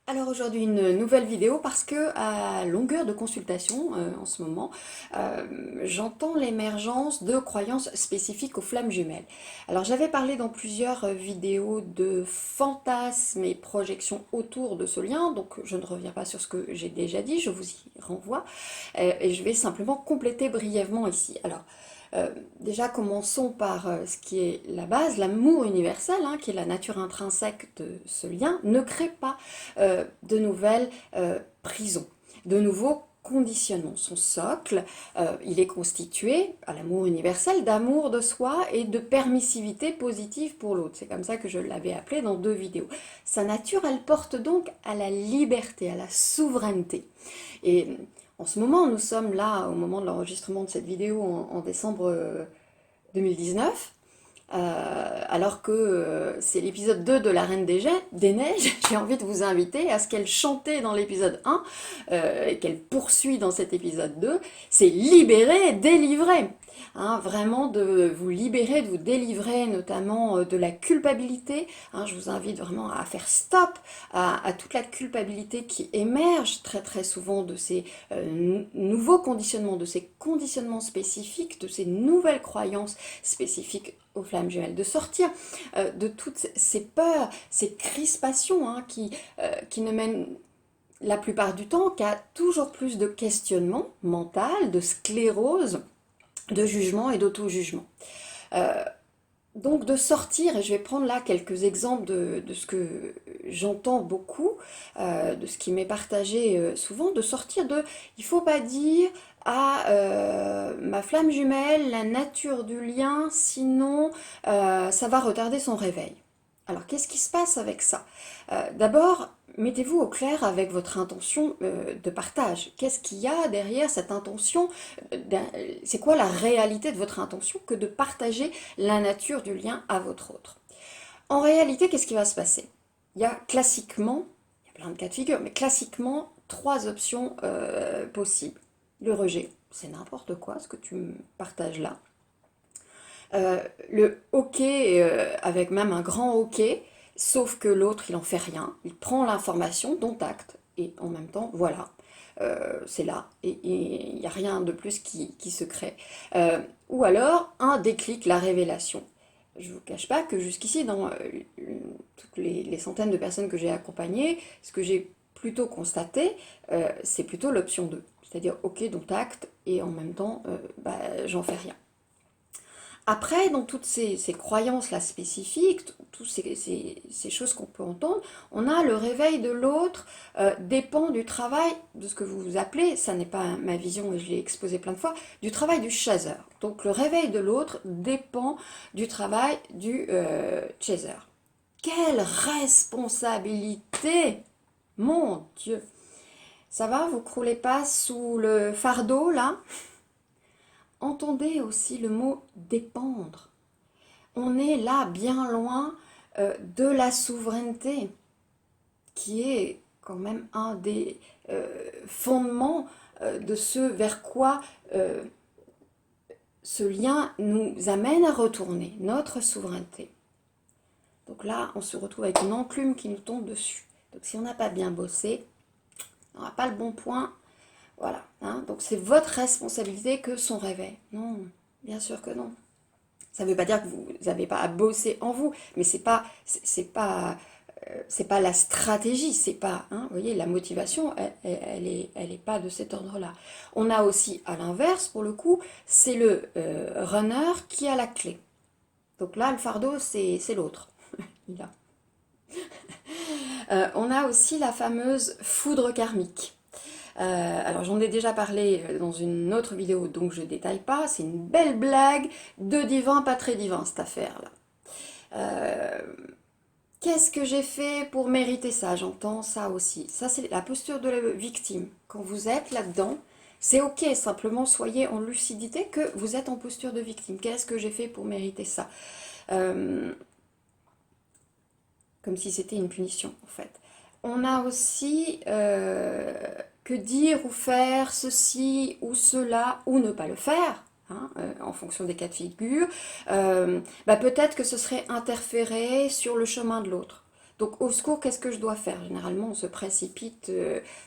Alors aujourd'hui une nouvelle vidéo parce que à longueur de consultation en ce moment, j'entends l'émergence de croyances spécifiques aux flammes jumelles. Alors j'avais parlé dans plusieurs vidéos de fantasmes et projections autour de ce lien, donc je ne reviens pas sur ce que j'ai déjà dit, je vous y renvoie, et je vais simplement compléter brièvement ici. Alors déjà, commençons par ce qui est la base, l'amour universel, hein, qui est la nature intrinsèque de ce lien, ne crée pas de nouvelles prisons, de nouveaux conditionnements. Son socle, il est constitué, à l'amour universel, d'amour de soi et de permissivité positive pour l'autre. C'est comme ça que je l'avais appelé dans deux vidéos. Sa nature, elle porte donc à la liberté, à la souveraineté. Et en ce moment, nous sommes là, au moment de l'enregistrement de cette vidéo, en décembre 2019, alors que c'est l'épisode 2 de La Reine des Neiges. J'ai envie de vous inviter à ce qu'elle chantait dans l'épisode 1 et qu'elle poursuit dans cet épisode 2, c'est libérer, délivrer. Hein, vraiment de vous libérer, de vous délivrer notamment de la culpabilité. Hein, je vous invite vraiment à faire stop à toute la culpabilité qui émerge très très souvent de ces nouveaux conditionnements, de ces conditionnements spécifiques, de ces nouvelles croyances spécifiques aux flammes jumelles, de sortir de toutes ces peurs, ces crispations qui ne mènent la plupart du temps qu'à toujours plus de questionnement mental, de sclérose, de jugement et d'auto-jugement. Euh, donc de sortir, et je vais prendre là quelques exemples de ce que j'entends beaucoup, de ce qui m'est partagé souvent, de sortir de, il ne faut pas dire à ma flamme jumelle, la nature du lien, sinon ça va retarder son réveil. Alors qu'est-ce qui se passe avec ça? D'abord, mettez-vous au clair avec votre intention de partage. Qu'est-ce qu'il y a derrière cette intention? C'est quoi la réalité de votre intention que de partager la nature du lien à votre autre? En réalité, qu'est-ce qui va se passer? Il y a classiquement, il y a plein de cas de figure, mais classiquement, trois options possibles. Le rejet, c'est n'importe quoi ce que tu me partages là. Le OK, avec même un grand OK, sauf que l'autre, il en fait rien. Il prend l'information, dont acte, et en même temps, voilà, c'est là, et il n'y a rien de plus qui se crée. Ou alors, un déclic, la révélation. Je ne vous cache pas que jusqu'ici, dans toutes les centaines de personnes que j'ai accompagnées, ce que j'ai plutôt constaté, c'est plutôt l'option 2. C'est-à-dire, OK, dont acte, et en même temps, j'en fais rien. Après, dans toutes ces croyances-là spécifiques, toutes ces choses qu'on peut entendre, on a le réveil de l'autre dépend du travail, de ce que vous appelez, ça n'est pas ma vision et je l'ai exposé plein de fois, du travail du chaser. Donc le réveil de l'autre dépend du travail du chaser. Quelle responsabilité! Mon Dieu! Ça va, vous croulez pas sous le fardeau là? Entendez aussi le mot dépendre. On est là bien loin de la souveraineté, qui est quand même un des fondements de ce vers quoi ce lien nous amène à retourner, notre souveraineté. Donc là, on se retrouve avec une enclume qui nous tombe dessus. Donc si on n'a pas bien bossé, on n'a pas le bon point. Voilà. Hein, donc c'est votre responsabilité que son réveil. Non, bien sûr que non. Ça ne veut pas dire que vous n'avez pas à bosser en vous, mais c'est pas la stratégie, c'est pas, hein, vous voyez, la motivation, elle est pas de cet ordre-là. On a aussi, à l'inverse, pour le coup, c'est le runner qui a la clé. Donc là, le fardeau, c'est l'autre. On a aussi la fameuse foudre karmique. Alors j'en ai déjà parlé dans une autre vidéo, donc je ne détaille pas. C'est une belle blague de divin, pas très divin cette affaire-là. Qu'est-ce que j'ai fait pour mériter ça? J'entends ça aussi. Ça, c'est la posture de la victime. Quand vous êtes là-dedans, c'est ok, simplement soyez en lucidité que vous êtes en posture de victime. Qu'est-ce que j'ai fait pour mériter ça? Comme si c'était une punition, en fait. On a aussi que dire ou faire ceci ou cela, ou ne pas le faire. Hein, en fonction des cas de figure, peut-être que ce serait interférer sur le chemin de l'autre. Donc au secours, qu'est-ce que je dois faire? Généralement, on se précipite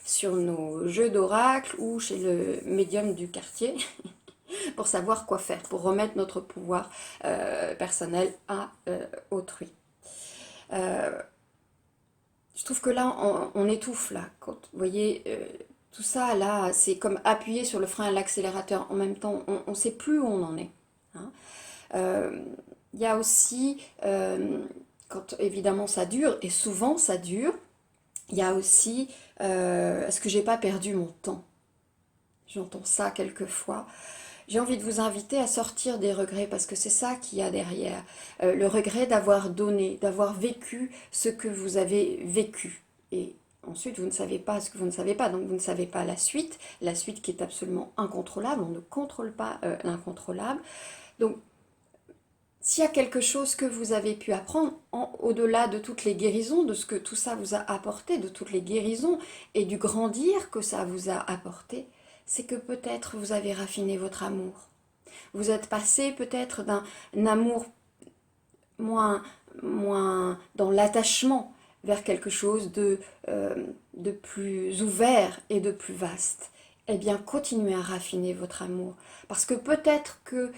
sur nos jeux d'oracle ou chez le médium du quartier pour savoir quoi faire, pour remettre notre pouvoir personnel à autrui. Je trouve que là, on étouffe là. Quand, vous voyez, tout ça là, c'est comme appuyer sur le frein et l'accélérateur en même temps. On ne sait plus où on en est. Hein. Il y a aussi, quand évidemment ça dure, et souvent ça dure, il y a aussi, est-ce que j'ai pas perdu mon temps? J'entends ça quelquefois. J'ai envie de vous inviter à sortir des regrets parce que c'est ça qu'il y a derrière. Le regret d'avoir donné, d'avoir vécu ce que vous avez vécu. Et ensuite, vous ne savez pas ce que vous ne savez pas, donc vous ne savez pas la suite qui est absolument incontrôlable. On ne contrôle pas l'incontrôlable. Donc, s'il y a quelque chose que vous avez pu apprendre, au-delà de toutes les guérisons, de ce que tout ça vous a apporté, de toutes les guérisons et du grandir que ça vous a apporté, c'est que peut-être vous avez raffiné votre amour. Vous êtes passé peut-être d'un amour moins dans l'attachement vers quelque chose de plus ouvert et de plus vaste. Eh bien, continuez à raffiner votre amour. Parce que peut-être que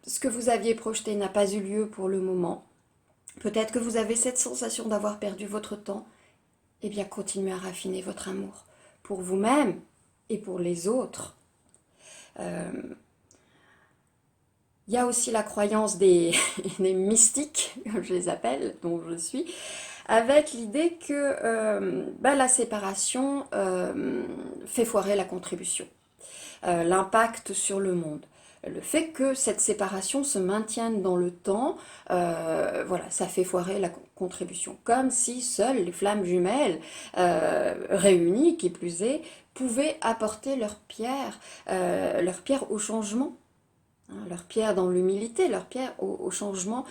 ce que vous aviez projeté n'a pas eu lieu pour le moment. Peut-être que vous avez cette sensation d'avoir perdu votre temps. Eh bien, continuez à raffiner votre amour pour vous-même et pour les autres. Il y a aussi la croyance des mystiques, comme je les appelle, dont je suis, avec l'idée que la séparation fait foirer la contribution, l'impact sur le monde. Le fait que cette séparation se maintienne dans le temps, voilà, ça fait foirer la contribution. Comme si seules les flammes jumelles réunies, qui plus est, pouvaient apporter leur pierre au changement. Leur pierre dans l'humilité, leur pierre au changement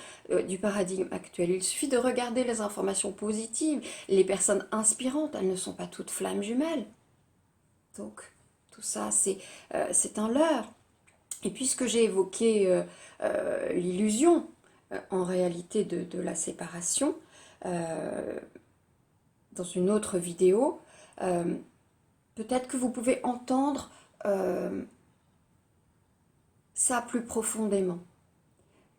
du paradigme actuel. Il suffit de regarder les informations positives, les personnes inspirantes, elles ne sont pas toutes flammes jumelles. Donc, tout ça, c'est un leurre. Et puisque j'ai évoqué l'illusion, en réalité, de la séparation, dans une autre vidéo, peut-être que vous pouvez entendre ça plus profondément.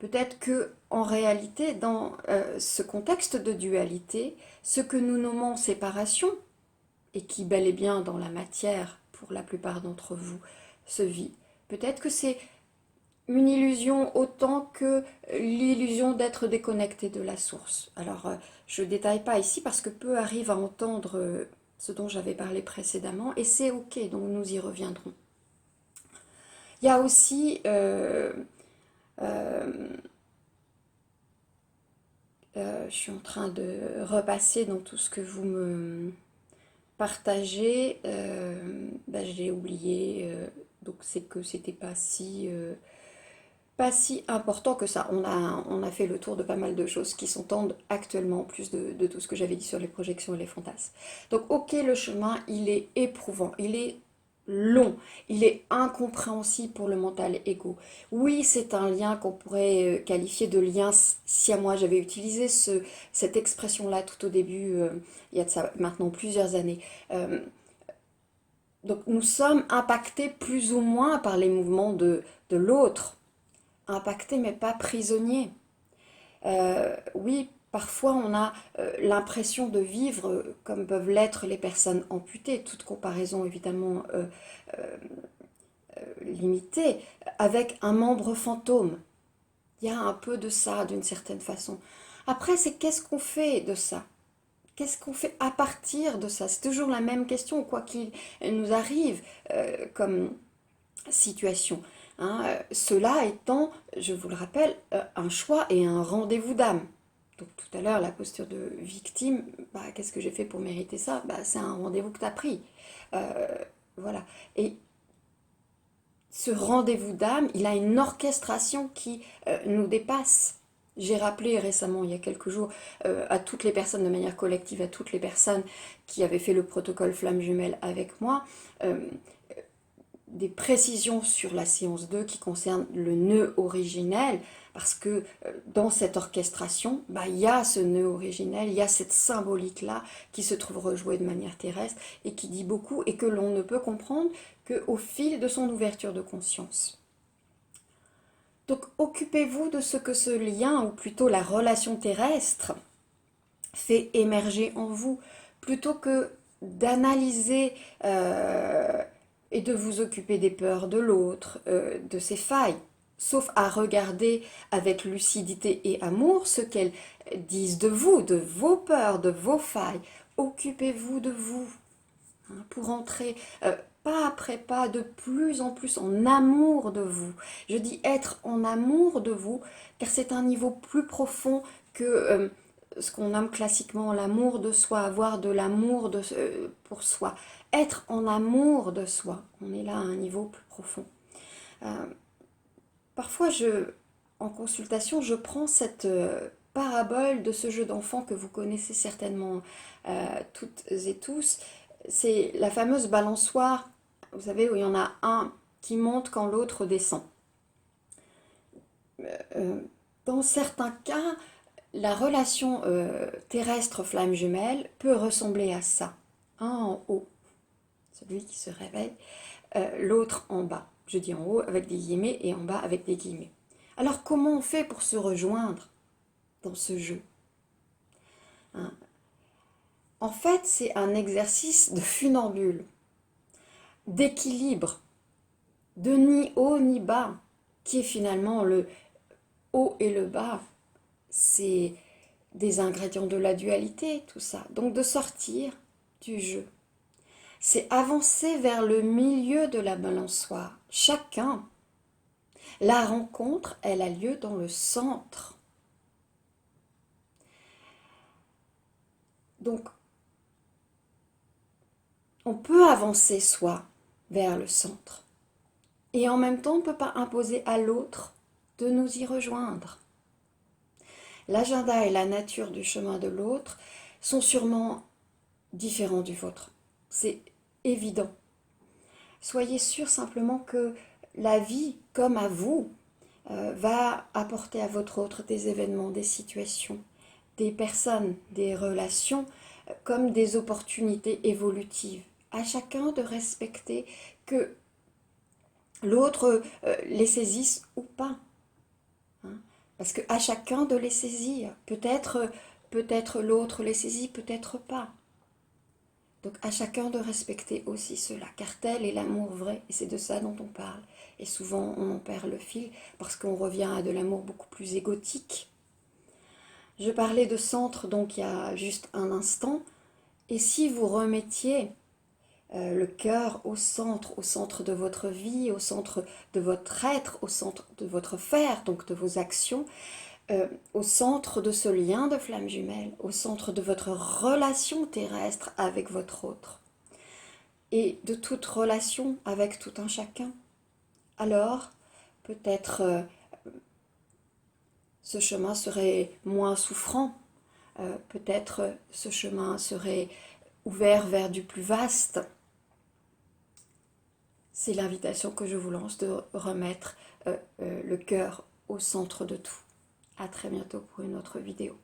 Peut-être que, en réalité, dans ce contexte de dualité, ce que nous nommons séparation, et qui bel et bien dans la matière, pour la plupart d'entre vous, se vit, peut-être que c'est une illusion autant que l'illusion d'être déconnecté de la source. Alors, je ne détaille pas ici parce que peu arrivent à entendre ce dont j'avais parlé précédemment, et c'est ok, donc nous y reviendrons. Il y a aussi je suis en train de repasser dans tout ce que vous me partagez. J'ai oublié, donc c'est que c'était pas si important que ça. On a fait le tour de pas mal de choses qui s'entendent actuellement, en plus de tout ce que j'avais dit sur les projections et les fantasmes. Donc ok, le chemin, il est éprouvant, il est long, il est incompréhensible pour le mental égo. Oui, c'est un lien qu'on pourrait qualifier de lien siamois. J'avais utilisé cette expression-là tout au début, il y a de ça maintenant plusieurs années. Donc nous sommes impactés plus ou moins par les mouvements de l'autre. Impactés mais pas prisonniers. Oui, parfois on a l'impression de vivre comme peuvent l'être les personnes amputées, toute comparaison évidemment limitée, avec un membre fantôme. Il y a un peu de ça d'une certaine façon. Après, c'est qu'est-ce qu'on fait de ça? Qu'est-ce qu'on fait à partir de ça? C'est toujours la même question, quoi qu'il nous arrive comme situation. Hein, cela étant, je vous le rappelle, un choix et un rendez-vous d'âme. Donc tout à l'heure, la posture de victime, qu'est-ce que j'ai fait pour mériter ça? C'est un rendez-vous que tu as pris. Voilà. Et ce rendez-vous d'âme, il a une orchestration qui nous dépasse. J'ai rappelé récemment, il y a quelques jours, à toutes les personnes, de manière collective, à toutes les personnes qui avaient fait le protocole Flamme Jumelle avec moi, des précisions sur la séance 2 qui concerne le nœud originel, Parce que dans cette orchestration, bah, il y a ce nœud originel, il y a cette symbolique-là qui se trouve rejouée de manière terrestre et qui dit beaucoup et que l'on ne peut comprendre qu'au fil de son ouverture de conscience. Donc occupez-vous de ce que ce lien, ou plutôt la relation terrestre, fait émerger en vous, plutôt que d'analyser et de vous occuper des peurs de l'autre, de ses failles, sauf à regarder avec lucidité et amour ce qu'elles disent de vous, de vos peurs, de vos failles. Occupez-vous de vous, hein, pour entrer pas après pas, de plus en plus en amour de vous. Je dis être en amour de vous, car c'est un niveau plus profond que ce qu'on nomme classiquement l'amour de soi, avoir de l'amour pour soi. Être en amour de soi, on est là à un niveau plus profond. Parfois, en consultation, je prends cette parabole de ce jeu d'enfant que vous connaissez certainement toutes et tous. C'est la fameuse balançoire, vous savez, où il y en a un qui monte quand l'autre descend. Dans certains cas, la relation terrestre flamme jumelle peut ressembler à ça. Un en haut, celui qui se réveille, l'autre en bas. Je dis en haut avec des guillemets et en bas avec des guillemets. Alors comment on fait pour se rejoindre dans ce jeu, hein? En fait, c'est un exercice de funambule, d'équilibre, de ni haut ni bas, qui est finalement le haut et le bas. C'est des ingrédients de la dualité, tout ça. Donc de sortir du jeu. C'est avancer vers le milieu de la balançoire. Chacun. La rencontre, elle a lieu dans le centre. Donc, on peut avancer soi vers le centre. Et en même temps, on ne peut pas imposer à l'autre de nous y rejoindre. L'agenda et la nature du chemin de l'autre sont sûrement différents du vôtre. C'est évident. Soyez sûr simplement que la vie, comme à vous, va apporter à votre autre des événements, des situations, des personnes, des relations, comme des opportunités évolutives. À chacun de respecter que l'autre les saisisse ou pas. Hein, parce qu'à chacun de les saisir. Peut-être l'autre les saisit, peut-être pas. Donc à chacun de respecter aussi cela, car tel est l'amour vrai, et c'est de ça dont on parle. Et souvent on en perd le fil, parce qu'on revient à de l'amour beaucoup plus égotique. Je parlais de centre donc il y a juste un instant, et si vous remettiez le cœur au centre de votre vie, au centre de votre être, au centre de votre faire, donc de vos actions, au centre de ce lien de flamme jumelle, au centre de votre relation terrestre avec votre autre, et de toute relation avec tout un chacun, alors peut-être ce chemin serait moins souffrant, peut-être ce chemin serait ouvert vers du plus vaste. C'est l'invitation que je vous lance de remettre le cœur au centre de tout. À très bientôt pour une autre vidéo.